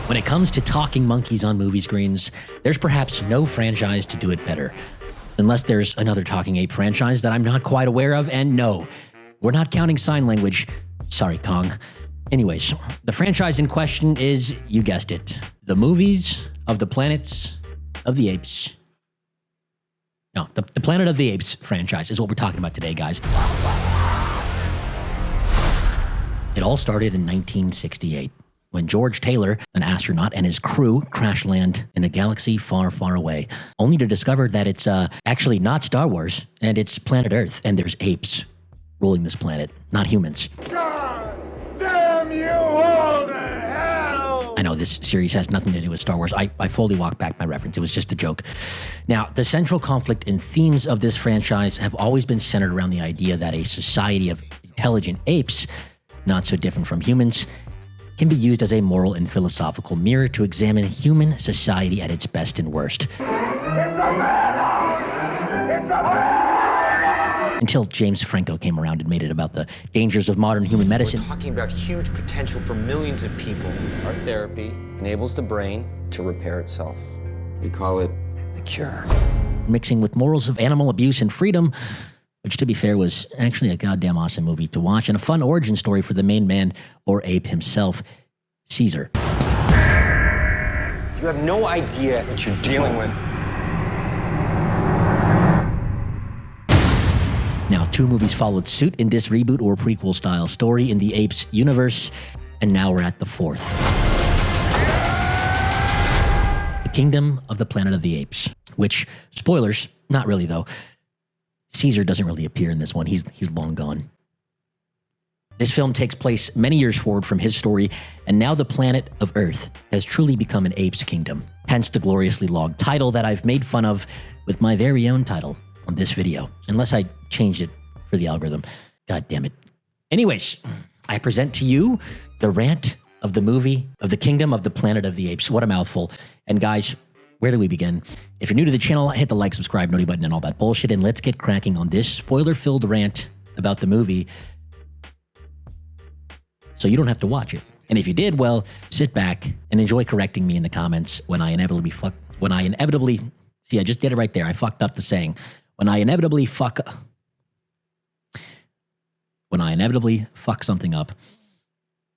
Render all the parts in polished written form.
When it comes to talking monkeys on movie screens, there's perhaps no franchise to do it better. Unless there's another talking ape franchise that I'm not quite aware of, and no, we're not counting sign language. Sorry, Kong. Anyways, the franchise in question is, you guessed it, the movies of the Planets of the Apes. No, the Planet of the Apes franchise is what we're talking about today, guys. It all started in 1968. When George Taylor, an astronaut, and his crew crash land in a galaxy far, far away, only to discover that it's actually not Star Wars, and it's planet Earth, and there's apes ruling this planet, not humans. God damn you all to hell! I know this series has nothing to do with Star Wars. I fully walked back my reference. It was just a joke. Now, the central conflict and themes of this franchise have always been centered around the idea that a society of intelligent apes, not so different from humans, can be used as a moral and philosophical mirror to examine human society at its best and worst. It's a madhouse! It's a madhouse! Until James Franco came around and made it about the dangers of modern human medicine. We're talking about huge potential for millions of people. Our therapy enables the brain to repair itself. We call it the cure. Mixing with morals of animal abuse and freedom, which, to be fair, was actually a goddamn awesome movie to watch, and a fun origin story for the main man, or ape himself, Caesar. You have no idea what you're dealing with. Now, 2 movies followed suit in this reboot or prequel-style story in the Apes universe, and now we're at the 4th. The Kingdom of the Planet of the Apes, which, spoilers, not really though, Caesar doesn't really appear in this one. He's long gone. This film takes place many years forward from his story, and now the planet of Earth has truly become an ape's kingdom. Hence the gloriously long title that I've made fun of with my very own title on this video. Unless I changed it for the algorithm. God damn it. Anyways, I present to you the rant of the movie of the Kingdom of the Planet of the Apes. What a mouthful. And guys, where do we begin? If you're new to the channel, hit the like, subscribe, noti button, and all that bullshit, and let's get cracking on this spoiler-filled rant about the movie so you don't have to watch it. And if you did, well, sit back and enjoy correcting me in the comments when I inevitably see, I just did it right there. I fucked up the saying. When I inevitably fuck something up,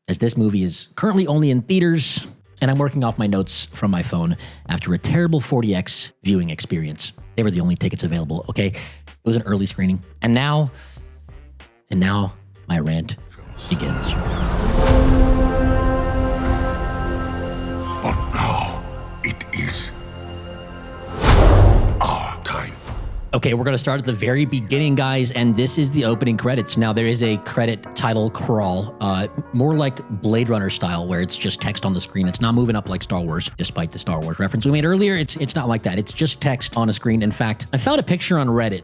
as this movie is currently only in theaters, and I'm working off my notes from my phone after a terrible 40X viewing experience. They were the only tickets available, okay? It was an early screening. And now my rant begins. But now it is our time. Okay, we're going to start at the very beginning, guys, and this is the opening credits. Now, there is a credit title crawl, more like Blade Runner style, where it's just text on the screen. It's not moving up like Star Wars, despite the Star Wars reference we made earlier. It's not like that. It's just text on a screen. In fact, I found a picture on Reddit.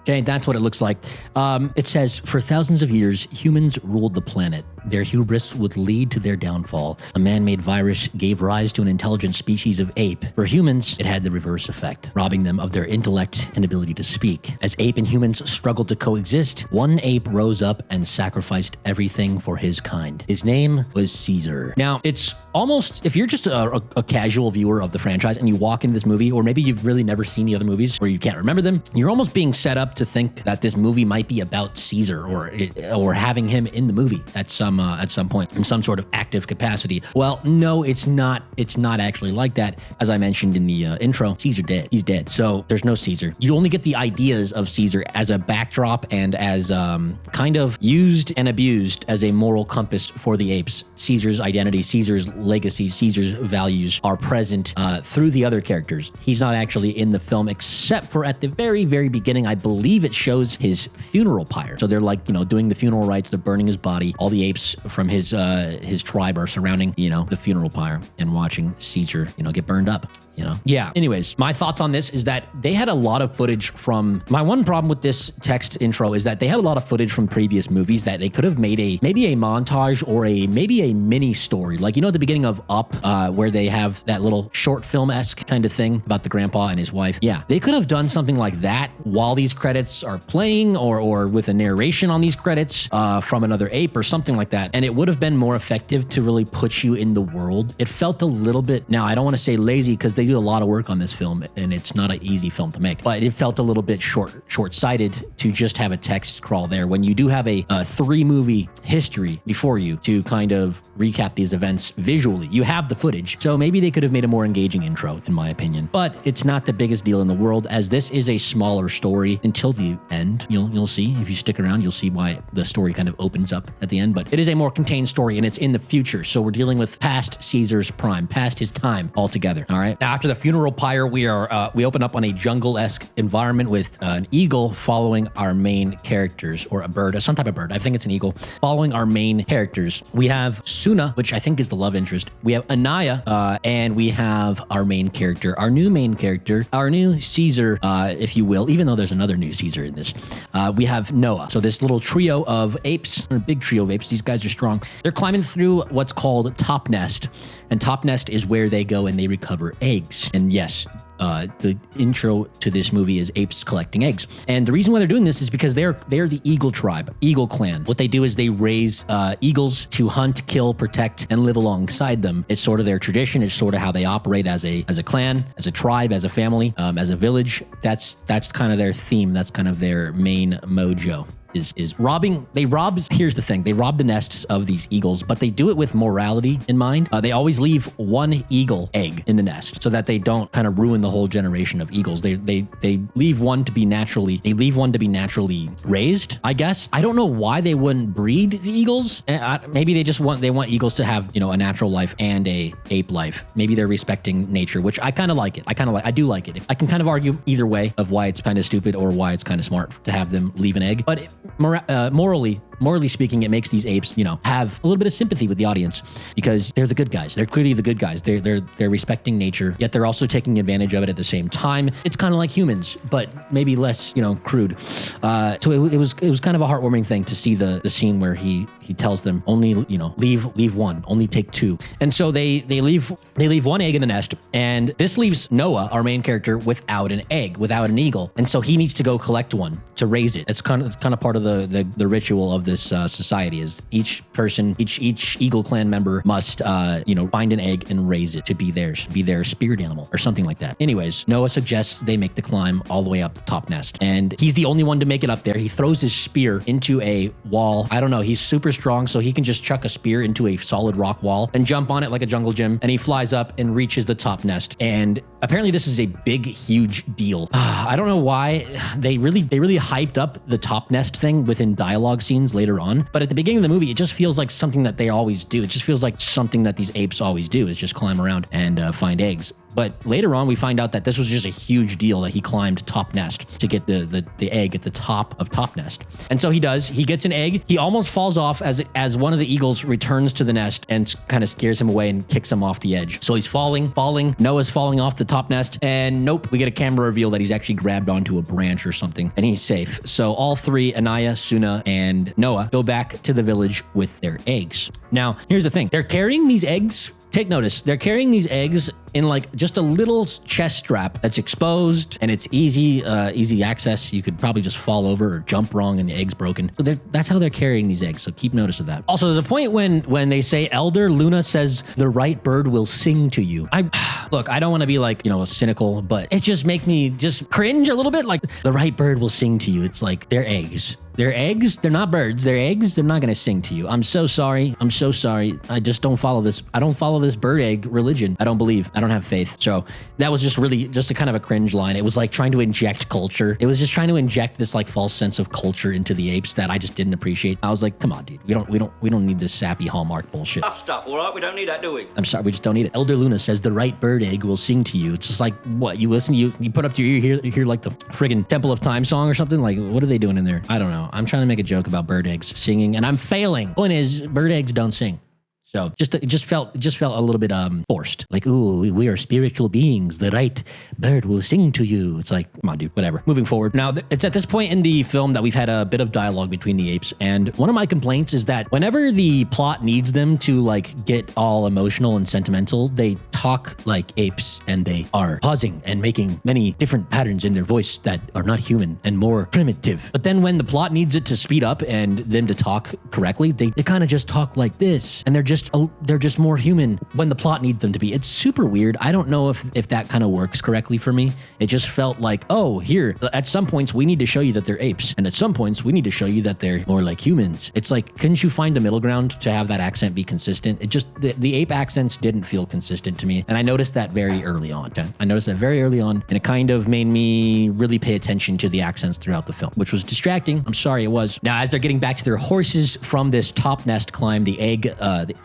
Okay, that's what it looks like. It says, for thousands of years, humans ruled the planet. Their hubris would lead to their downfall. A man-made virus gave rise to an intelligent species of ape. For humans, it had the reverse effect, robbing them of their intellect and ability to speak. As ape and humans struggled to coexist, one ape rose up and sacrificed everything for his kind. His name was Caesar. Now, it's almost, if you're just a casual viewer of the franchise and you walk into this movie, or maybe you've really never seen the other movies or you can't remember them, you're almost being set up to think that this movie might be about Caesar or having him in the movie at some point in some sort of active capacity. Well, no, it's not. It's not actually like that. As I mentioned in the intro, Caesar dead. He's dead. So there's no Caesar. You only get the ideas of Caesar as a backdrop and as kind of used and abused as a moral compass for the apes. Caesar's identity, Caesar's legacy, Caesar's values are present through the other characters. He's not actually in the film except for at the very, very beginning. I believe it shows his funeral pyre. So they're like, doing the funeral rites, they're burning his body. All the apes from his tribe are surrounding, the funeral pyre and watching Caesar, get burned up. Yeah. Anyways, my thoughts on this is that they had a lot of footage from, my one problem with this text intro is that they had a lot of footage from previous movies that they could have made maybe a montage or maybe a mini story. Like, at the beginning of Up, where they have that little short film-esque kind of thing about the grandpa and his wife. Yeah. They could have done something like that while these credits are playing or with a narration on these credits from another ape or something like that. And it would have been more effective to really put you in the world. It felt a little bit, now I don't want to say lazy because they do a lot of work on this film and it's not an easy film to make, but it felt a little bit short-sighted to just have a text crawl there when you do have a 3-movie history before you to kind of recap these events visually. You have the footage. So maybe they could have made a more engaging intro, in my opinion. But it's not the biggest deal in the world, as this is a smaller story until the end. You'll see. If you stick around, you'll see why the story kind of opens up at the end. But it is a more contained story, and it's in the future. So we're dealing with past Caesar's prime, past his time altogether. All right. Now, after the funeral pyre, we open up on a jungle-esque environment with an eagle following our main characters, or a bird, some type of bird. I think it's an eagle following our main characters. We have Suna, which I think is the love interest. We have Anaya, and we have our main character, our new main character, our new Caesar, if you will, even though there's another new Caesar in this. We have Noah. So this little trio of apes, a big trio of apes, these guys are strong. They're climbing through what's called Top Nest, and Top Nest is where they go and they recover eggs. And yes, the intro to this movie is apes collecting eggs. And the reason why they're doing this is because they're the Eagle tribe, Eagle clan. What they do is they raise eagles to hunt, kill, protect, and live alongside them. It's sort of their tradition. It's sort of how they operate as a clan, as a tribe, as a family, as a village. That's kind of their theme. That's kind of their main mojo. Is robbing. Here's the thing. They rob the nests of these eagles, but they do it with morality in mind. They always leave one eagle egg in the nest so that they don't kind of ruin the whole generation of eagles. They leave one to be naturally raised, I guess. I don't know why they wouldn't breed the eagles. Maybe they want eagles to have, a natural life and a ape life. Maybe they're respecting nature, which I kind of like it. I do like it. I can kind of argue either way of why it's kind of stupid or why it's kind of smart to have them leave an egg, but morally speaking, it makes these apes, have a little bit of sympathy with the audience because they're the good guys. They're clearly the good guys. They're respecting nature, yet they're also taking advantage of it at the same time. It's kind of like humans, but maybe less, crude. So it was kind of a heartwarming thing to see the scene where he tells them only, leave one, only take 2. And so they leave one egg in the nest, and this leaves Noah, our main character, without an egg, without an eagle. And so he needs to go collect one to raise it. It's kind of part of the ritual of this society is each Eagle clan member must find an egg and raise it to be their spirit animal or something like that. Anyways, Noah suggests they make the climb all the way up the top nest, and he's the only one to make it up there. He throws his spear into a wall. I don't know, he's super strong, so he can just chuck a spear into a solid rock wall and jump on it like a jungle gym, and he flies up and reaches the top nest. And apparently this is a big, huge deal. I don't know why they really hyped up the top nest thing within dialogue scenes later on, but at the beginning of the movie, it just feels like something that they always do. It just feels like something that these apes always do is just climb around and find eggs. But later on, we find out that this was just a huge deal that he climbed top nest to get the egg at the top of top nest. And so he does. He gets an egg. He almost falls off as one of the eagles returns to the nest and kind of scares him away and kicks him off the edge. So he's falling. Noah's falling off the top nest. And nope, we get a camera reveal that he's actually grabbed onto a branch or something and he's safe. So all 3, Anaya, Suna, and Noah, go back to the village with their eggs. Now, here's the thing. They're carrying these eggs. Take notice, they're carrying these eggs in like just a little chest strap that's exposed and it's easy access. You could probably just fall over or jump wrong and the egg's broken. So that's how they're carrying these eggs. So keep notice of that. Also, there's a point when they say Elder Luna says the right bird will sing to you. Look, I don't want to be like, cynical, but it just makes me just cringe a little bit. Like the right bird will sing to you. It's like they're eggs. They're eggs. They're not birds. They're eggs. They're not going to sing to you. I'm so sorry. I just don't follow this. I don't follow this bird egg religion. I don't believe. I don't have faith. So that was just really just a kind of a cringe line. It was like trying to inject culture. It was just trying to inject this like false sense of culture into the apes that I just didn't appreciate. I was like, come on, dude. We don't need this sappy Hallmark bullshit. Stop. All right, we don't need that, do we? I'm sorry. We just don't need it. Elder Luna says the right bird egg will sing to you. It's just like, what? You listen, you put up to your ear, you hear like the friggin' Temple of Time song or something. Like, what are they doing in there? I don't know. I'm trying to make a joke about bird eggs singing and I'm failing. Point is, bird eggs don't sing. So it just felt a little bit forced. Like, ooh, we are spiritual beings. The right bird will sing to you. It's like, come on, dude, whatever. Moving forward. Now, it's at this point in the film that we've had a bit of dialogue between the apes. And one of my complaints is that whenever the plot needs them to like get all emotional and sentimental, they talk like apes and they are pausing and making many different patterns in their voice that are not human and more primitive. But then when the plot needs it to speed up and them to talk correctly, they kind of just talk like this, and they're just more human when the plot needs them to be. It's super weird. I don't know if that kind of works correctly for me. It just felt like, oh, here, at some points we need to show you that they're apes, and at some points we need to show you that they're more like humans. It's like, couldn't you find a middle ground to have that accent be consistent? It just, the ape accents didn't feel consistent to me, and I noticed that very early on. Okay? I noticed that very early on, and it kind of made me really pay attention to the accents throughout the film, which was distracting. I'm sorry it was. Now, as they're getting back to their horses from this top nest climb, the egg,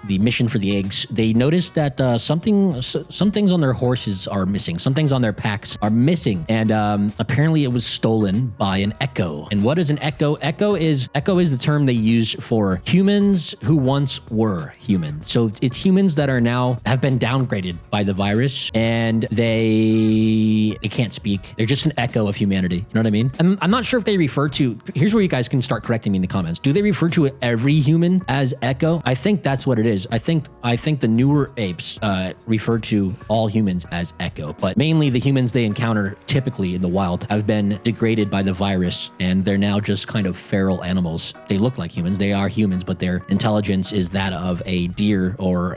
the mission for the eggs, they noticed that some things on their horses are missing. Some things on their packs are missing, and apparently it was stolen by an echo. And what is an echo? Echo is the term they use for humans who once were human. So it's humans that are now have been downgraded by the virus, and they can't speak. They're just an echo of humanity. You know what I mean? I'm not sure if they refer to. Here's where you guys can start correcting me in the comments. Do they refer to every human as echo? I think that's what it is. I think the newer apes refer to all humans as echo, but mainly the humans they encounter typically in the wild have been degraded by the virus, and they're now just kind of feral animals. They look like humans. They are humans, but their intelligence is that of a deer or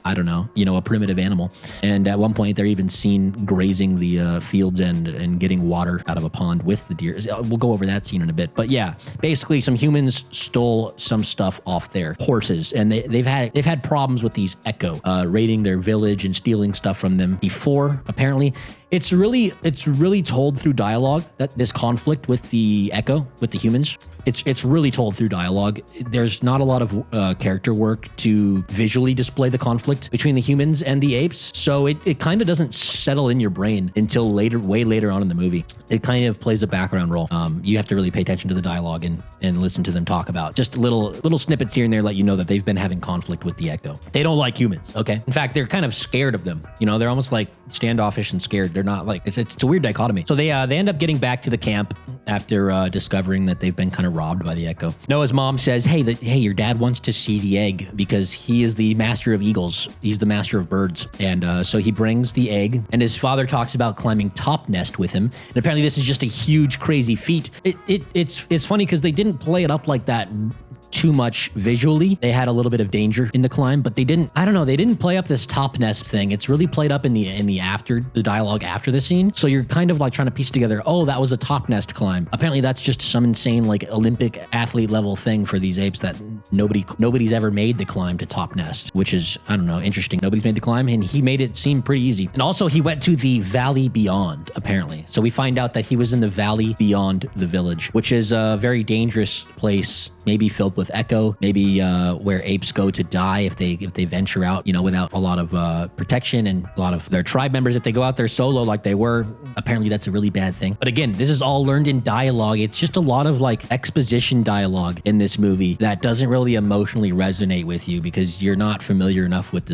I don't know, a primitive animal. And at one point, they're even seen grazing the fields and getting water out of a pond with the deer. We'll go over that scene in a bit. But yeah, basically, some humans stole some stuff off their horses, and they've had problems with these echo raiding their village and stealing stuff from them before. Apparently, it's really told through dialogue, that this conflict with the echo, with the humans. It's really told through dialogue. There's not a lot of character work to visually display the conflict between the humans and the apes. So it kind of doesn't settle in your brain until way later on in the movie. It kind of plays a background role. You have to really pay attention to the dialogue and listen to them talk about just little snippets here and there, let you know that they've been having conflict with the echo. They don't like humans. Okay. In fact, they're kind of scared of them. They're almost like standoffish and scared. They're not like, it's a weird dichotomy. So they end up getting back to the camp after discovering that they've been kind of robbed by the echo. Noah's mom says, hey, your dad wants to see the egg because he is the master of eagles. He's the master of birds. And so he brings the egg, and his father talks about climbing top nest with him. And apparently this is just a huge, crazy feat. It's funny because they didn't play it up like that too much visually. They had a little bit of danger in the climb, but they didn't play up this top nest thing. It's really played up in the dialogue after the scene. So you're kind of like trying to piece together, oh, that was a top nest climb. Apparently that's just some insane like Olympic athlete level thing for these apes that nobody's ever made the climb to top nest, which is, I don't know, interesting. Nobody's made the climb, and he made it seem pretty easy. And also he went to the valley beyond, apparently. So we find out that he was in the valley beyond the village, which is a very dangerous place, maybe filled with echo, maybe where apes go to die if they venture out, without a lot of protection and a lot of their tribe members. If they go out there solo like they were, apparently that's a really bad thing. But again, this is all learned in dialogue. It's just a lot of like exposition dialogue in this movie that doesn't really emotionally resonate with you because you're not familiar enough with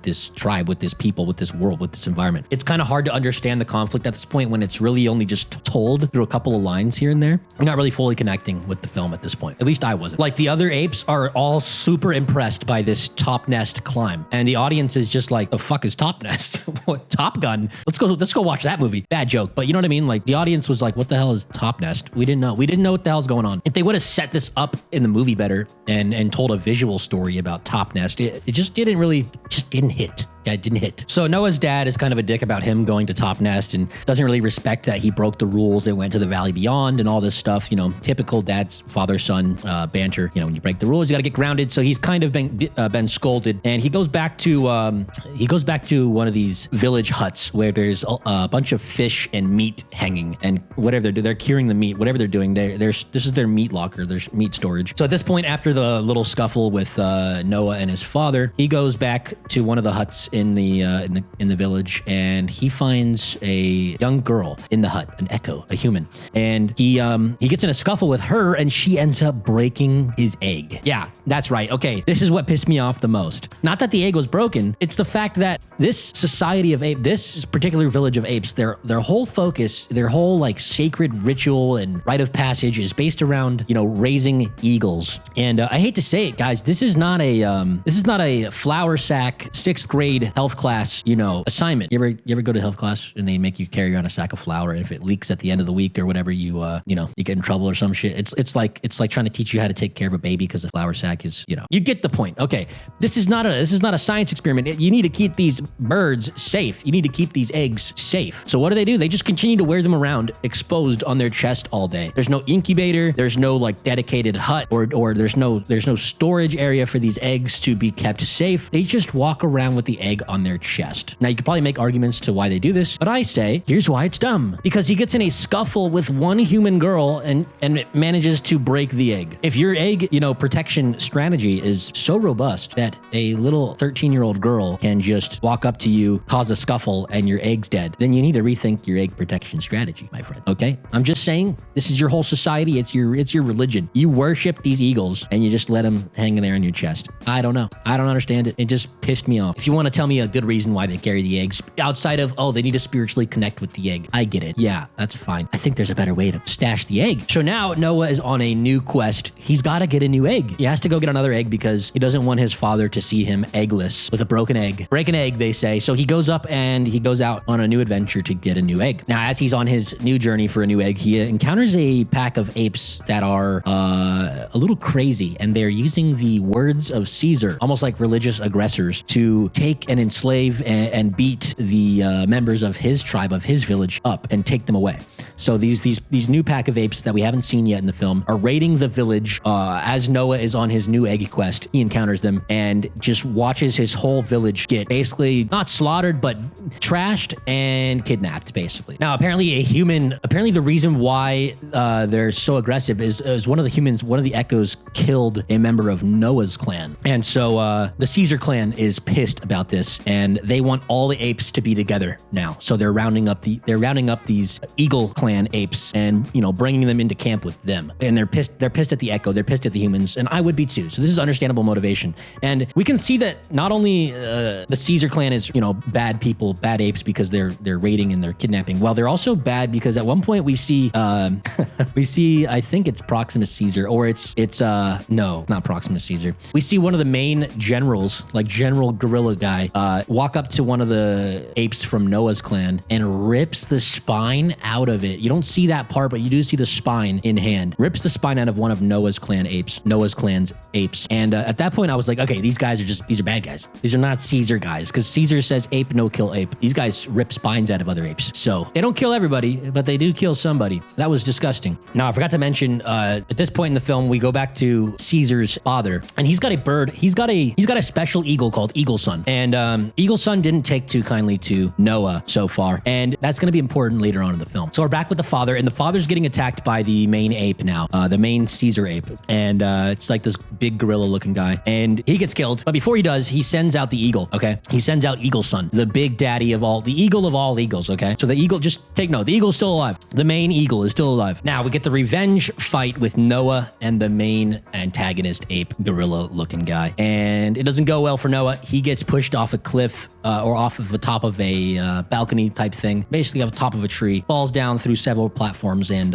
this tribe, with this people, with this world, with this environment. It's kind of hard to understand the conflict at this point when it's really only just told through a couple of lines here and there. You're not really fully connecting with the film at this point. At least I wasn't. Like the other apes are all super impressed by this top nest climb, and the audience is just like, the fuck is top nest? What, Top Gun? Let's go watch that movie. Bad joke, but you know what I mean? Like the audience was like, what the hell is top nest? We didn't know what the hell's going on. If they would have set this up in the movie better and told a visual story about top nest, it just didn't hit. Yeah, it didn't hit. So Noah's dad is kind of a dick about him going to top nest and doesn't really respect that he broke the rules and went to the valley beyond and all this stuff. Typical dad's father-son banter. When you break the rules, you got to get grounded. So he's kind of been scolded, and he goes back to one of these village huts where there's a bunch of fish and meat hanging, and whatever they're curing the meat. Whatever they're doing, this is their meat locker. There's meat storage. So at this point, after the little scuffle with Noah and his father, he goes back to one of the huts in the village, and he finds a young girl in the hut, an echo, a human, and he gets in a scuffle with her, and she ends up breaking his egg. Yeah, that's right. Okay, this is what pissed me off the most. Not that the egg was broken, it's the fact that this society of apes, this particular village of apes, their whole focus, their whole like sacred ritual and rite of passage is based around, you know, raising eagles. And I hate to say it, guys, this is not a flour sack 6th grade health class, you know, assignment. You ever go to health class and they make you carry around a sack of flour, and if it leaks at the end of the week or whatever, you get in trouble or some shit. It's like trying to teach you how to take care of a baby because a flour sack is, you know, you get the point. Okay, this is not a science experiment. You need to keep these birds safe. You need to keep these eggs safe. So what do? They just continue to wear them around exposed on their chest all day. There's no incubator. There's no like dedicated hut or there's no storage area for these eggs to be kept safe. They just walk around with the egg on their chest. Now you could probably make arguments to why they do this, but I say here's why it's dumb. Because he gets in a scuffle with one human girl and it manages to break the egg. If your egg, you know, protection strategy is so robust that a little 13-year-old girl can just walk up to you, cause a scuffle, and your egg's dead, then you need to rethink your egg protection strategy, my friend. Okay? I'm just saying, this is your whole society. It's your religion. You worship these eagles and you just let them hang in there on your chest. I don't know. I don't understand it. It just pissed me off. If you want to tell me a good reason why they carry the eggs outside of, oh, they need to spiritually connect with the egg, I get it. Yeah, that's fine. I think there's a better way to stash the egg. So now Noah is on a new quest. He's got to get a new egg. He has to go get another egg because he doesn't want his father to see him eggless with a broken egg. Break an egg, they say. So he goes up and he goes out on a new adventure to get a new egg. Now, as he's on his new journey for a new egg, he encounters a pack of apes that are a little crazy, and they're using the words of Caesar, almost like religious aggressors, to take and enslave and beat the members of his tribe, of his village, up and take them away. So these new pack of apes that we haven't seen yet in the film are raiding the village as Noah is on his new egg quest. He encounters them and just watches his whole village get basically not slaughtered, but trashed and kidnapped, basically. Now, apparently the reason why they're so aggressive is one of the echoes killed a member of Noah's clan. And so the Caesar clan is pissed about this, and they want all the apes to be together now. So they're rounding up these eagle clan apes and, you know, bringing them into camp with them. And they're pissed at the echo, they're pissed at the humans, and I would be too. So this is understandable motivation. And we can see that not only the Caesar clan is, you know, bad people, bad apes because they're raiding and they're kidnapping. Well, they're also bad because at one point we see I think it's Proximus Caesar, or it's no, not Proximus Caesar. We see one of the main generals, like General Gorilla guy, walk up to one of the apes from Noah's clan and rips the spine out of it. You don't see that part, but you do see the spine in hand. Rips the spine out of one of Noah's clan's apes. And at that point, I was like, okay, these are bad guys. These are not Caesar guys, because Caesar says ape, no kill ape. These guys rip spines out of other apes. So they don't kill everybody, but they do kill somebody. That was disgusting. Now, I forgot to mention, at this point in the film, we go back to Caesar's father, and he's got a bird. He's got a special eagle called Eagle Son. And Eagle Son didn't take too kindly to Noah so far, and that's going to be important later on in the film. So we're back with the father, and the father's getting attacked by the main ape now, the main Caesar ape. And it's like this big gorilla looking guy, and he gets killed. But before he does, he sends out the eagle, okay? He sends out Eagle Son, the big daddy of all, the eagle of all eagles, okay? So the eagle, just take note, the eagle's still alive. The main eagle is still alive. Now we get the revenge fight with Noah and the main antagonist ape, gorilla looking guy. And it doesn't go well for Noah. He gets pushed off a cliff or off of the top of a balcony type thing, basically off the top of a tree, falls down through several platforms and,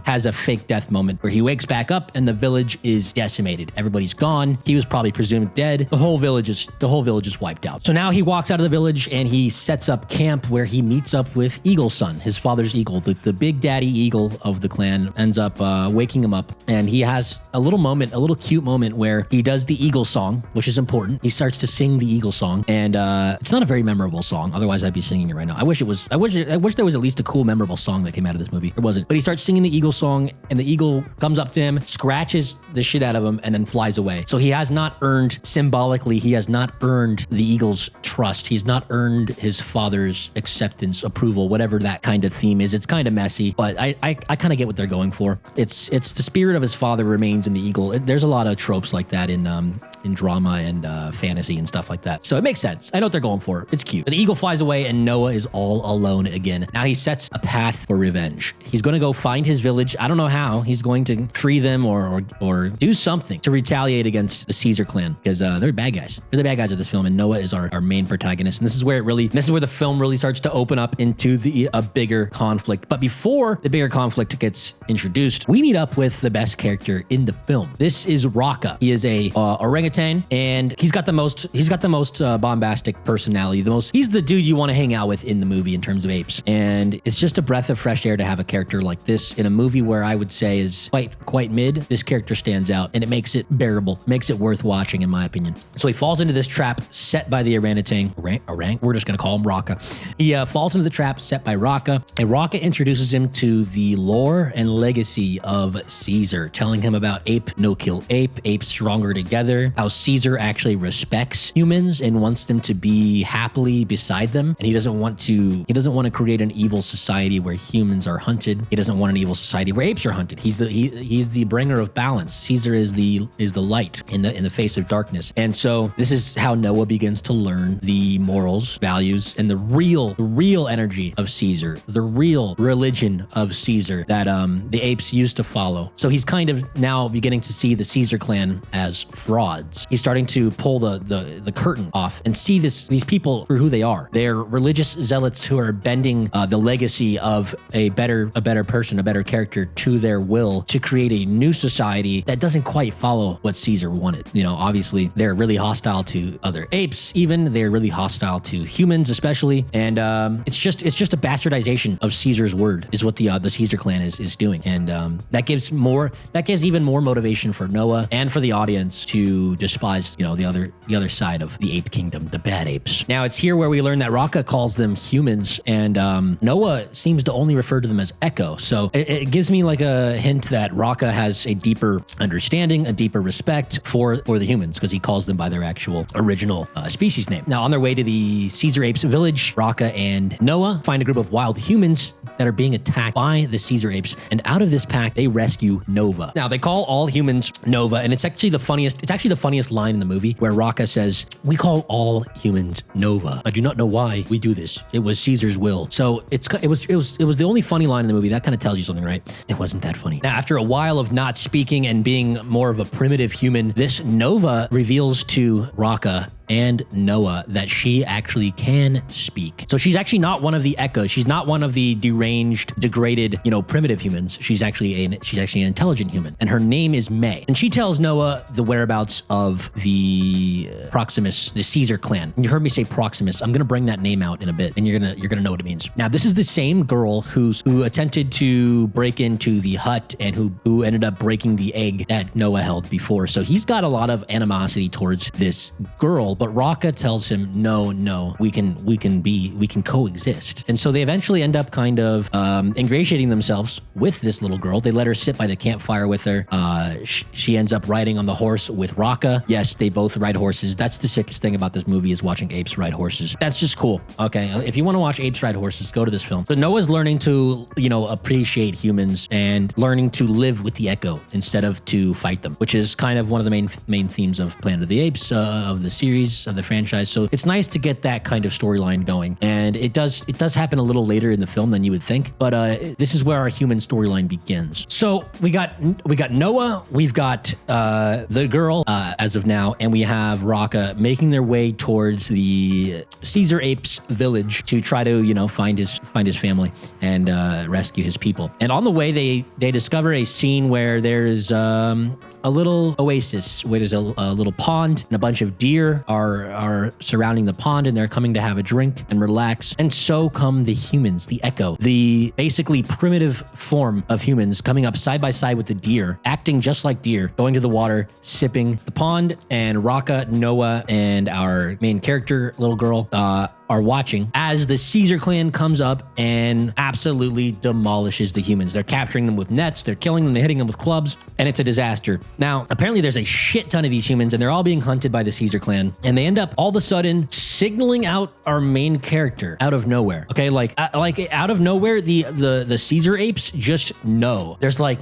has a fake death moment where he wakes back up and the village is decimated. Everybody's gone. He was probably presumed dead. The whole village is wiped out. So now he walks out of the village and he sets up camp where he meets up with Eagle Son, his father's eagle. The big daddy eagle of the clan ends up waking him up, and he has a little cute moment where he does the eagle song, which is important. He starts to sing the eagle song, and it's not a very memorable song. Otherwise, I'd be singing it right now. I wish there was at least a cool, memorable song that came out of this movie. It wasn't. But he starts singing the eagle song, and the eagle comes up to him, scratches the shit out of him, and then flies away. So he has not earned, symbolically, he has not earned the eagle's trust. He's not earned his father's acceptance, approval, whatever that kind of theme is. It's kind of messy, but I kind of get what they're going for. It's the spirit of his father remains in the eagle. There's a lot of tropes like that in in drama and fantasy and stuff like that. So it makes sense. I know what they're going for. It's cute. But the eagle flies away and Noah is all alone again. Now he sets a path for revenge. He's going to go find his village. I don't know how. He's going to free them or do something to retaliate against the Caesar clan, because they're bad guys. They're the bad guys of this film, and Noah is our main protagonist. And this is where the film really starts to open up into a bigger conflict. But before the bigger conflict gets introduced, we meet up with the best character in the film. This is Raka. He is a orangutan, and he's got the most bombastic personality. He's the dude you want to hang out with in the movie in terms of apes. And it's just a breath of fresh air to have a character like this in a movie where I would say is quite mid. This character stands out, and it makes it bearable, makes it worth watching, in my opinion. So he falls into this trap set by the orangutan. We're just going to call him Raka. He falls into the trap set by Raka, and Raka introduces him to the lore and legacy of Caesar, telling him about ape, no-kill ape, apes stronger together, how Caesar actually respects humans and wants them to be happily beside them, and he doesn't want to create an evil society where humans are hunted. He doesn't want an evil society where apes are hunted. He's the bringer of balance. Caesar is the light in the face of darkness. And so this is how Noah begins to learn the morals, values, and the real energy of Caesar, the real religion of Caesar that the apes used to follow. So he's kind of now beginning to see the Caesar clan as frauds. He's starting to pull the curtain off and see these people for who they are. They're religious zealots who are bending the legacy of a better person, a better character to their will to create a new society that doesn't quite follow what Caesar wanted. You know, obviously they're really hostile to other apes, even they're really hostile to humans, especially. And it's just a bastardization of Caesar's word is what the Caesar clan is doing. And that gives even more motivation for Noah and for the audience to despise, the other side of the ape kingdom, the bad apes. Now it's here where we learn that Raka calls them humans, and Noah seems to only refer to them as Echo. So it gives me like a hint that Raka has a deeper understanding, a deeper respect for the humans, because he calls them by their actual original species name. Now on their way to the Caesar apes village, Raka and Noah find a group of wild humans that are being attacked by the Caesar apes, and out of this pack they rescue Nova. Now they call all humans Nova, and it's actually the funniest line in the movie, where Raka says, "We call all humans Nova. I do not know why we do this. It was Caesar's will." So it was the only funny line in the movie. That kind of tells you something, right? It wasn't that funny. Now after a while of not speaking and being more of a primitive human, this Nova reveals to Raka and Noah that she actually can speak. So she's actually not one of the echoes. She's not one of the deranged, degraded, primitive humans. She's actually an intelligent human, and her name is May. And she tells Noah the whereabouts of the Proximus, the Caesar clan. And you heard me say Proximus. I'm gonna bring that name out in a bit, and you're gonna know what it means. Now this is the same girl who attempted to break into the hut and who ended up breaking the egg that Noah held before. So he's got a lot of animosity towards this girl. But Raka tells him, no, we can coexist. And so they eventually end up kind of ingratiating themselves with this little girl. They let her sit by the campfire with her. She ends up riding on the horse with Raka. Yes, they both ride horses. That's the sickest thing about this movie, is watching apes ride horses. That's just cool. Okay, if you want to watch apes ride horses, go to this film. So Noah's learning to, appreciate humans and learning to live with the echo instead of to fight them, which is kind of one of the main themes of Planet of the Apes, of the series, of the franchise. So it's nice to get that kind of storyline going, and it does happen a little later in the film than you would think, but this is where our human storyline begins. So we got Noah, we've got the girl as of now, and we have Raka making their way towards the Caesar apes village to try to find his family and rescue his people. And on the way they discover a scene where there's a little oasis where there's a little pond, and a bunch of deer are surrounding the pond, and they're coming to have a drink and relax. And so come the humans, the echo, the basically primitive form of humans, coming up side by side with the deer, acting just like deer, going to the water, sipping the pond. And Raka, Noah, and our main character, little girl, are watching as the Caesar clan comes up and absolutely demolishes the humans. They're capturing them with nets, they're killing them, they're hitting them with clubs, and it's a disaster. Now, apparently there's a shit ton of these humans, and they're all being hunted by the Caesar clan, and they end up all of a sudden signaling out our main character out of nowhere. Okay, like out of nowhere, the Caesar apes just know. There's like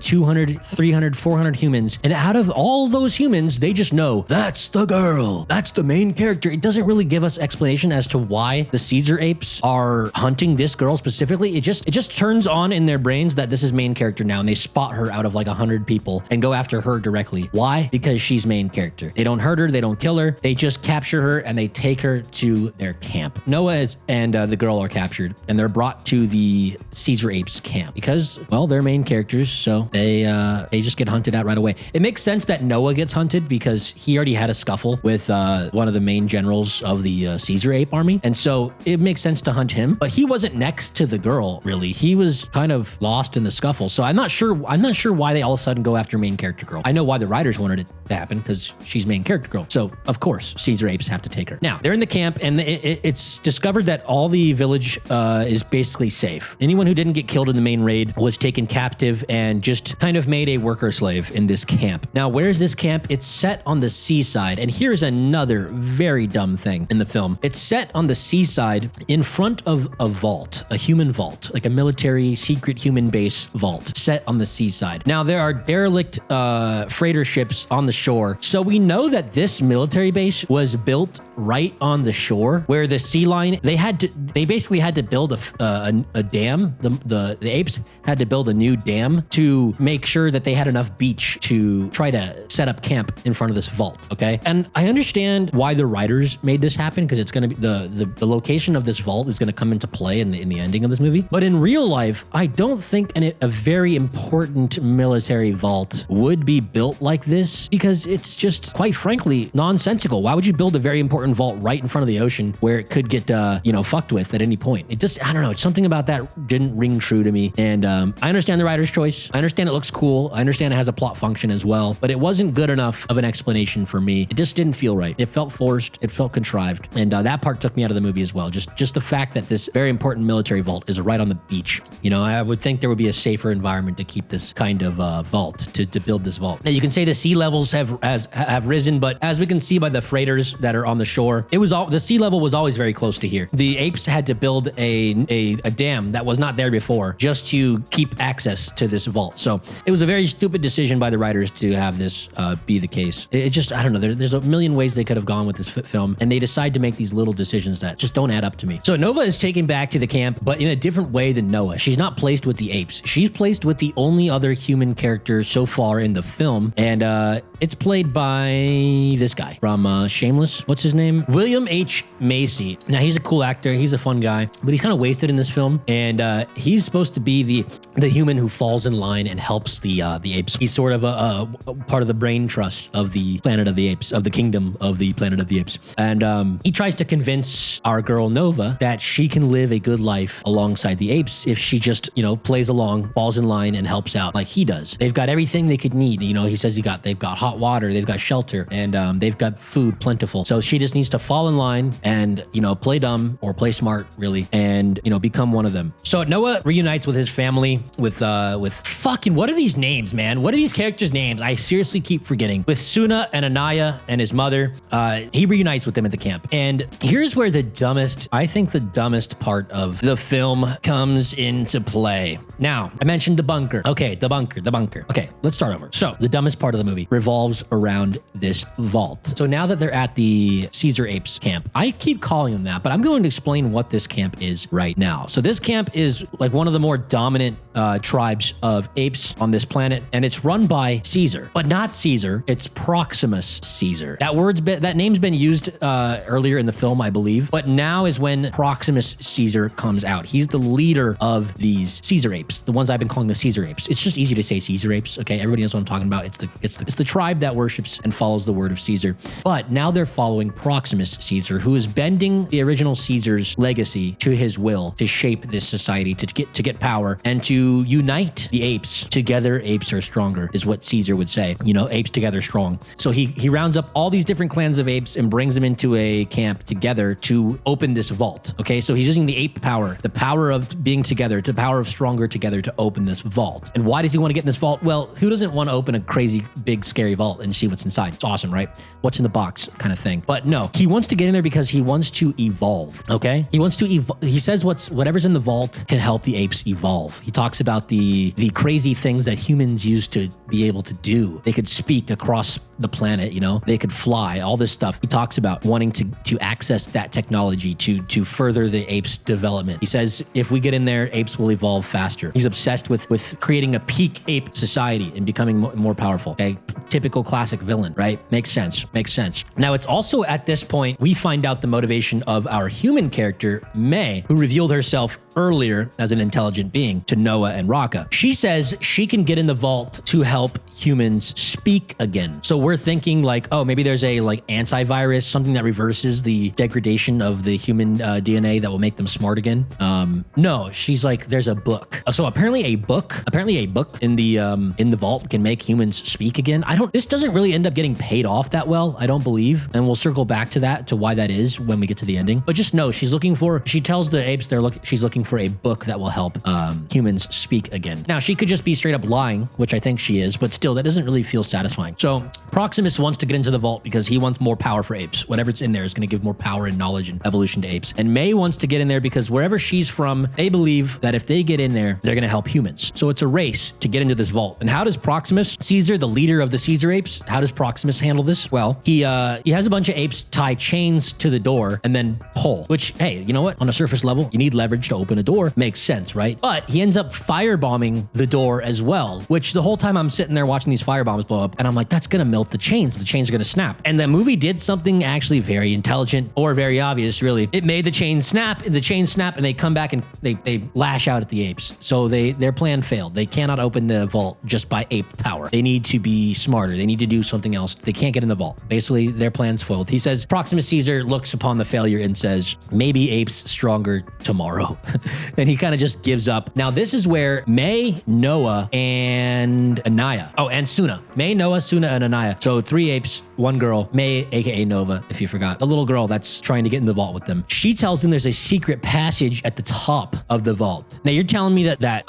200, 300, 400 humans, and out of all those humans, they just know that's the girl. That's the main character. It doesn't really give us explanation as to why the Caesar apes are hunting this girl specifically. It just turns on in their brains that this is main character now, and they spot her out of like 100 people and go after her directly. Why? Because she's main character. They don't hurt her. They don't kill her. They just capture her and they take her to their camp. Noah and the girl are captured, and they're brought to the Caesar apes camp because, well, they're main characters, so they just get hunted out right away. It makes sense that Noah gets hunted because he already had a scuffle with one of the main generals of the Caesar ape army, and so it makes sense to hunt him. But he wasn't next to the girl, really. He was kind of lost in the scuffle, so I'm not sure why they all of a sudden go after main character girl. I know why the writers wanted it to happen, because she's main character girl. So of course Caesar apes have to take her. Now they're in the camp, and it's discovered that all the village is basically safe. Anyone who didn't get killed in the main raid was taken captive and just kind of made a worker slave in this camp. Now, where is this camp? It's set on the seaside, and here's another very dumb thing in the film. It's set on the seaside in front of a vault, a human vault, like a military secret human base vault set on the seaside. Now, there are derelict freighter ships on the shore, so we know that this military base was built right on the shore where the sea line, they basically had to build a dam. The apes had to build a new dam to make sure that they had enough beach to try to set up camp in front of this vault. Okay, and I understand why the writers made this happen, because it's going to be the location of this vault is going to come into play in the ending of this movie. But in real life, I don't think a very important military vault would be built like this, because it's just, quite frankly, nonsensical. Why would you build a very important vault right in front of the ocean where it could get fucked with at any point? It just, I don't know, it's something about that didn't ring true to me. And I understand the writer's choice. I understand it looks cool. I understand it has a plot function as well, but it wasn't good enough of an explanation for me. It just didn't feel right. It felt forced. It felt contrived. And that part took me out of the movie as well. Just the fact that this very important military vault is right on the beach. I would think there would be a safer environment to keep this kind of vault, to build this vault. Now, you can say the sea levels have risen, but as we can see by the freighters that are on the shore, the sea level was always very close to here. The apes had to build a dam that was not there before just to keep access to this vault. So it was a very stupid decision by the writers to have this be the case. It just, I don't know, there's a million ways they could have gone with this film, and they decide to make these little decisions that just don't add up to me. So Nova is taken back to the camp, but in a different way than Noah. She's not placed with the apes. She's placed with the only other human character so far in the film, and it's played by this guy from Shameless. What's his name? William H. Macy. Now, he's a cool actor. He's a fun guy, but he's kind of wasted in this film, and he's supposed to be the human who falls in line and helps the apes. He's sort of a part of the brain trust of the Planet of the Apes, of the kingdom of the Planet of the Apes. And he tries to convince our girl Nova that she can live a good life alongside the apes if she just, plays along, falls in line, and helps out like he does. They've got everything they could need. He says they've got hot water, they've got shelter, and they've got food plentiful. So she just needs to fall in line and, play dumb or play smart, really, and, become one of them. So Noah reunites with his family with fucking, what are these names, man? What are these characters' names? I seriously keep forgetting. With Suna and Anaya and his mother, he reunites with them at the camp. And here's where the dumbest part of the film comes into play. Now, I mentioned the bunker. Okay, the bunker. Okay, let's start over. So the dumbest part of the movie revolves around this vault. So now that they're at the Caesar Apes camp, I keep calling them that, but I'm going to explain what this camp is right now. So this camp is like one of the more dominant tribes of apes on this planet, and it's run by Caesar, but not Caesar. It's Proximus Caesar. That name's been used earlier in the film, I believe, but now is when Proximus Caesar comes out. He's the leader of these Caesar apes, the ones I've been calling the Caesar apes. It's just easy to say Caesar apes. Okay, everybody knows what I'm talking about. It's the tribe that worships and follows the word of Caesar. But now they're following Proximus Caesar, who is bending the original Caesar's legacy to his will to shape this society, to get power, and to to unite the apes. Together, apes are stronger, is what Caesar would say. You know, apes together strong. So he rounds up all these different clans of apes and brings them into a camp together to open this vault. Okay, so he's using the ape power, the power of being together, the power of stronger together to open this vault. And why does he want to get in this vault? Well, who doesn't want to open a crazy, big, scary vault and see what's inside? It's awesome, right? What's in the box kind of thing. But no, he wants to get in there because he wants to evolve, okay? He wants to he says whatever's in the vault can help the apes evolve. He talks about the crazy things that humans used to be able to do. They could speak across the planet, you know, they could fly, all this stuff. He talks about wanting to access that technology to further the apes' development. He says if we get in there, apes will evolve faster. He's obsessed with creating a peak ape society and becoming more powerful. Okay, typical classic villain, right? Makes sense. Now it's also at this point we find out the motivation of our human character May, who revealed herself earlier as an intelligent being to Noah and Raka. She says she can get in the vault to help humans speak again. So we're thinking like, oh, maybe there's a like antivirus, something that reverses the degradation of the human DNA that will make them smart again. No, she's like, there's a book. So apparently a book in the vault can make humans speak again. This doesn't really end up getting paid off that well, I don't believe. And we'll circle back to that, to why that is when we get to the ending. But just know she tells the apes she's looking for a book that will help humans speak again. Now she could just be straight up lying, which I think she is, but still that doesn't really feel satisfying. So Proximus wants to get into the vault because he wants more power for apes. Whatever's in there is going to give more power and knowledge and evolution to apes. And May wants to get in there because wherever she's from, they believe that if they get in there, they're going to help humans. So it's a race to get into this vault. And how does Proximus, Caesar, the leader of the Caesar apes, how does Proximus handle this? Well, he has a bunch of apes tie chains to the door and then pull, which, hey, you know what? On a surface level, you need leverage to open a door. Makes sense, right? But he ends up firebombing the door as well, which the whole time I'm sitting there watching these firebombs blow up and I'm like, that's going to melt the chains. The chains are going to snap. And the movie did something actually very intelligent or very obvious, really. It made the chains snap and they come back and they lash out at the apes. So their plan failed. They cannot open the vault just by ape power. They need to be smarter. They need to do something else. They can't get in the vault. Basically, their plan's foiled. He says, Proximus Caesar looks upon the failure and says, maybe apes stronger tomorrow. And he kind of just gives up. Now, this is where May, Noah, and Anaya. Oh, and Suna. May, Noah, Suna, and Anaya. So 3 apes, 1 girl. May, aka Nova, if you forgot. The little girl that's trying to get in the vault with them. She tells them there's a secret passage at the top of the vault. Now, you're telling me that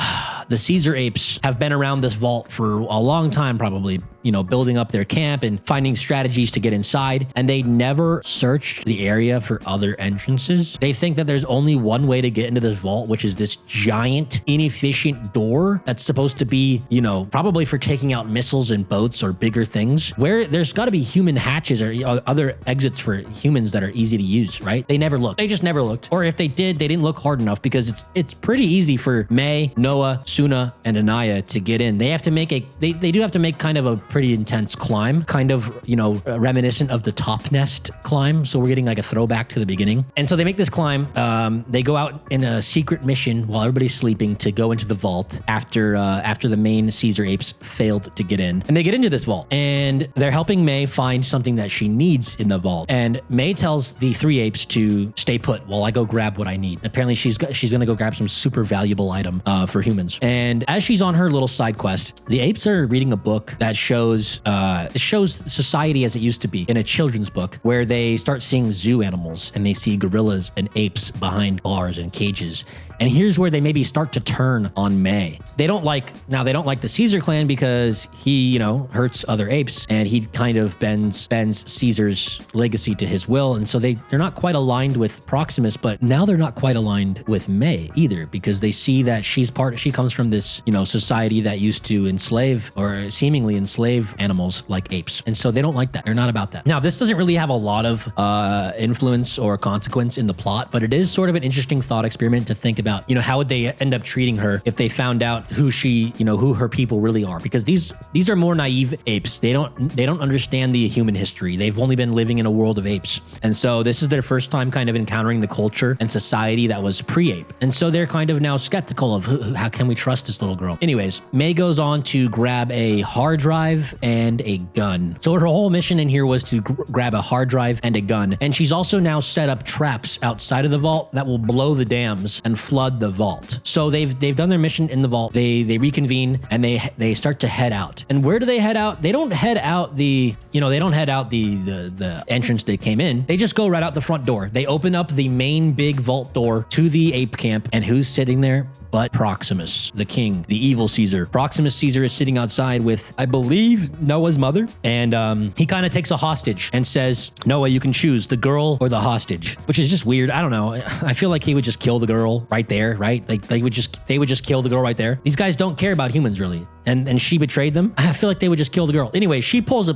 the Caesar apes have been around this vault for a long time, probably, you know, building up their camp and finding strategies to get inside. And they never searched the area for other entrances. They think that there's only one way to get into this vault, which is this giant, inefficient door that's supposed to be, you know, probably for taking out missiles and boats or bigger things, where there's got to be human hatches or other exits for humans that are easy to use, right? They never looked. They just never looked. Or if they did, they didn't look hard enough because it's pretty easy for May, Noah, Suna, and Anaya to get in. They have to make they do have to make kind of a pretty intense climb, kind of, you know, reminiscent of the Top Nest climb. So we're getting like a throwback to the beginning. And so they make this climb. They go out in a secret mission while everybody's sleeping to go into the vault after the main Caesar apes failed to get in. And they get into this vault and they're helping May find something that she needs in the vault. And May tells the 3 apes to stay put while I go grab what I need. Apparently she's going to go grab some super valuable item for humans. And as she's on her little side quest, the apes are reading a book that shows society as it used to be in a children's book, where they start seeing zoo animals and they see gorillas and apes behind bars and cages. And here's where they maybe start to turn on May. They don't like the Caesar clan because he, you know, hurts other apes and he kind of bends Caesar's legacy to his will. And so they're not quite aligned with Proximus, but now they're not quite aligned with May either, because they see that she comes from this, you know, society that used to enslave or seemingly enslave animals like apes. And so they don't like that. They're not about that. Now, this doesn't really have a lot of influence or consequence in the plot, but it is sort of an interesting thought experiment to think about, you know, how would they end up treating her if they found out who her people really are? Because these are more naive apes. They don't understand the human history. They've only been living in a world of apes. And so this is their first time kind of encountering the culture and society that was pre-ape. And so they're kind of now skeptical of how can we trust this little girl? Anyways, May goes on to grab a hard drive explosive and a gun. So her whole mission in here was to grab a hard drive and a gun. And she's also now set up traps outside of the vault that will blow the dams and flood the vault. So they've done their mission in the vault. They reconvene and they start to head out. And where do they head out? They don't head out the entrance they came in. They just go right out the front door. They open up the main big vault door to the ape camp. And who's sitting there but Proximus, the king, the evil Caesar? Proximus Caesar is sitting outside with, I believe, Noah's mother. And he kind of takes a hostage and says, Noah, you can choose the girl or the hostage, which is just weird. I don't know. I feel like he would just kill the girl right there, right? Like they would just kill the girl right there. These guys don't care about humans really. And she betrayed them. I feel like they would just kill the girl. Anyway, she pulls a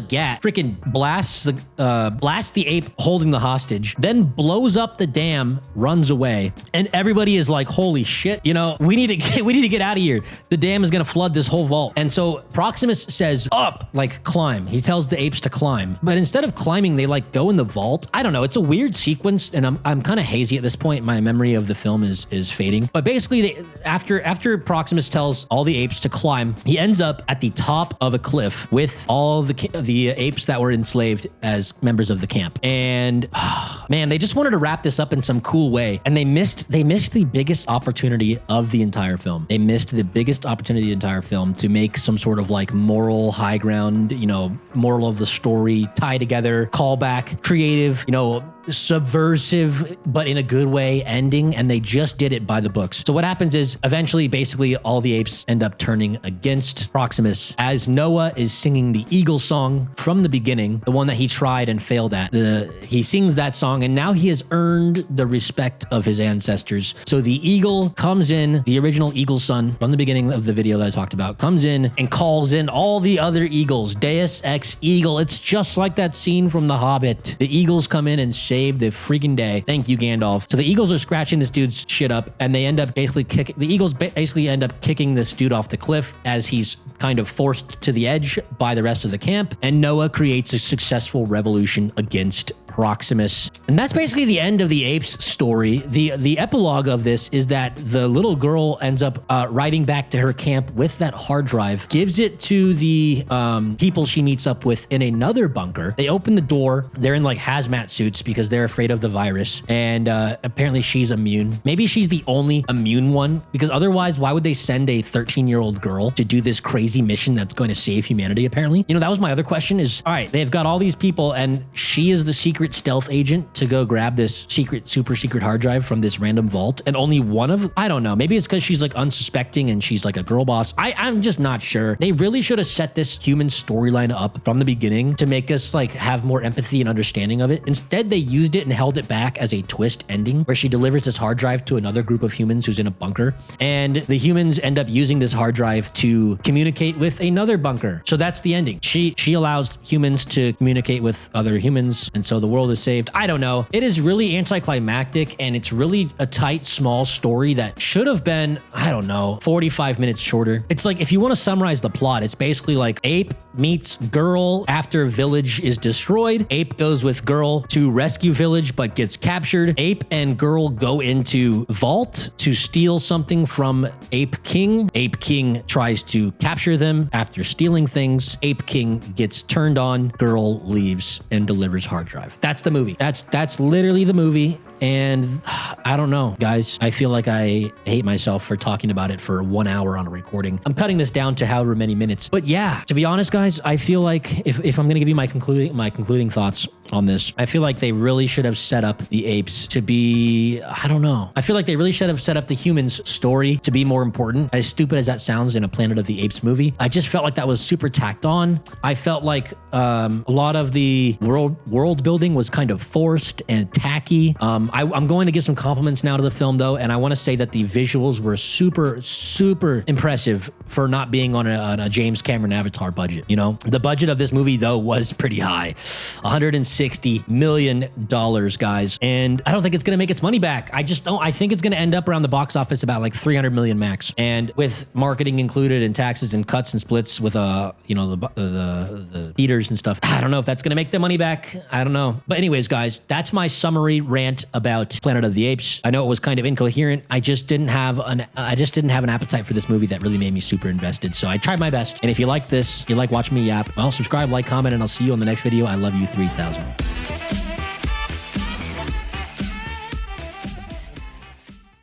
gat, freaking blasts the ape holding the hostage, then blows up the dam, runs away, and everybody is like, "Holy shit! You know, we need to get out of here. The dam is gonna flood this whole vault." And so Proximus says, "Up, like climb." He tells the apes to climb, but instead of climbing, they like go in the vault. I don't know. It's a weird sequence, and I'm kind of hazy at this point. My memory of the film is fading. But basically, after Proximus tells all the apes to climb, he ends up at the top of a cliff with all the apes that were enslaved as members of the camp. And man, they just wanted to wrap this up in some cool way, and they missed the biggest opportunity of the entire film. They missed the biggest opportunity of the entire film to make some sort of like moral high ground, moral of the story, tie together, callback, creative, subversive, but in a good way ending, and they just did it by the books. So what happens is eventually, basically, all the apes end up turning against Proximus as Noah is singing the eagle song from the beginning, the one that he tried and failed at. He sings that song, and now he has earned the respect of his ancestors. So the eagle comes in, the original eagle son from the beginning of the video that I talked about, comes in and calls in all the other eagles, Deus Ex Eagle. It's just like that scene from The Hobbit. The eagles come in and save the freaking day. Thank you, Gandalf. So the eagles are scratching this dude's shit up, and they end up basically end up kicking this dude off the cliff as he's kind of forced to the edge by the rest of the camp, and Noah creates a successful revolution against Proximus. And that's basically the end of the apes story. The epilogue of this is that the little girl ends up riding back to her camp with that hard drive, gives it to the people she meets up with in another bunker. They open the door. They're in like hazmat suits because they're afraid of the virus. And apparently she's immune. Maybe she's the only immune one, because otherwise, why would they send a 13-year-old girl to do this crazy mission that's going to save humanity, apparently? That was my other question is, all right, they've got all these people, and she is the secret stealth agent to go grab this super secret hard drive from this random vault, and only one of, I don't know, maybe it's because she's like unsuspecting and she's like a girl boss. I'm just not sure. They really should have set this human storyline up from the beginning to make us like have more empathy and understanding of it. Instead, they used it and held it back as a twist ending where she delivers this hard drive to another group of humans who's in a bunker, and the humans end up using this hard drive to communicate with another bunker. So that's the ending. She allows humans to communicate with other humans, and so the world is saved. I don't know. It is really anticlimactic, and it's really a tight, small story that should have been, I don't know, 45 minutes shorter. It's like, if you want to summarize the plot, it's basically like ape meets girl after village is destroyed. Ape goes with girl to rescue village but gets captured. Ape and girl go into vault to steal something from Ape King. Ape King tries to capture them after stealing things. Ape King gets turned on. Girl leaves and delivers hard drive. That's the movie. That's literally the movie. And I don't know, guys. I feel like I hate myself for talking about it for 1 hour on a recording. I'm cutting this down to however many minutes. But yeah, to be honest, guys, I feel like if I'm going to give you my concluding thoughts on this, I feel like they really should have set up the apes to be, I don't know. I feel like they really should have set up the humans' story to be more important. As stupid as that sounds in a Planet of the Apes movie, I just felt like that was super tacked on. I felt like a lot of the world building was kind of forced and tacky. I'm going to give some compliments now to the film, though, and I want to say that the visuals were super impressive for not being on a James Cameron Avatar budget. The budget of this movie, though, was pretty high. $160 $160 million, guys. And I don't think it's going to make its money back. I just don't. I think it's going to end up around the box office about like 300 million max. And with marketing included and taxes and cuts and splits with, you know, the theaters and stuff, I don't know if that's going to make the money back. I don't know. But anyways, guys, that's my summary rant about Planet of the Apes. I know it was kind of incoherent. I just didn't have an appetite for this movie that really made me super invested. So I tried my best. And if you like this, you like watching me yap, well, subscribe, like, comment, and I'll see you on the next video. I love you 3000.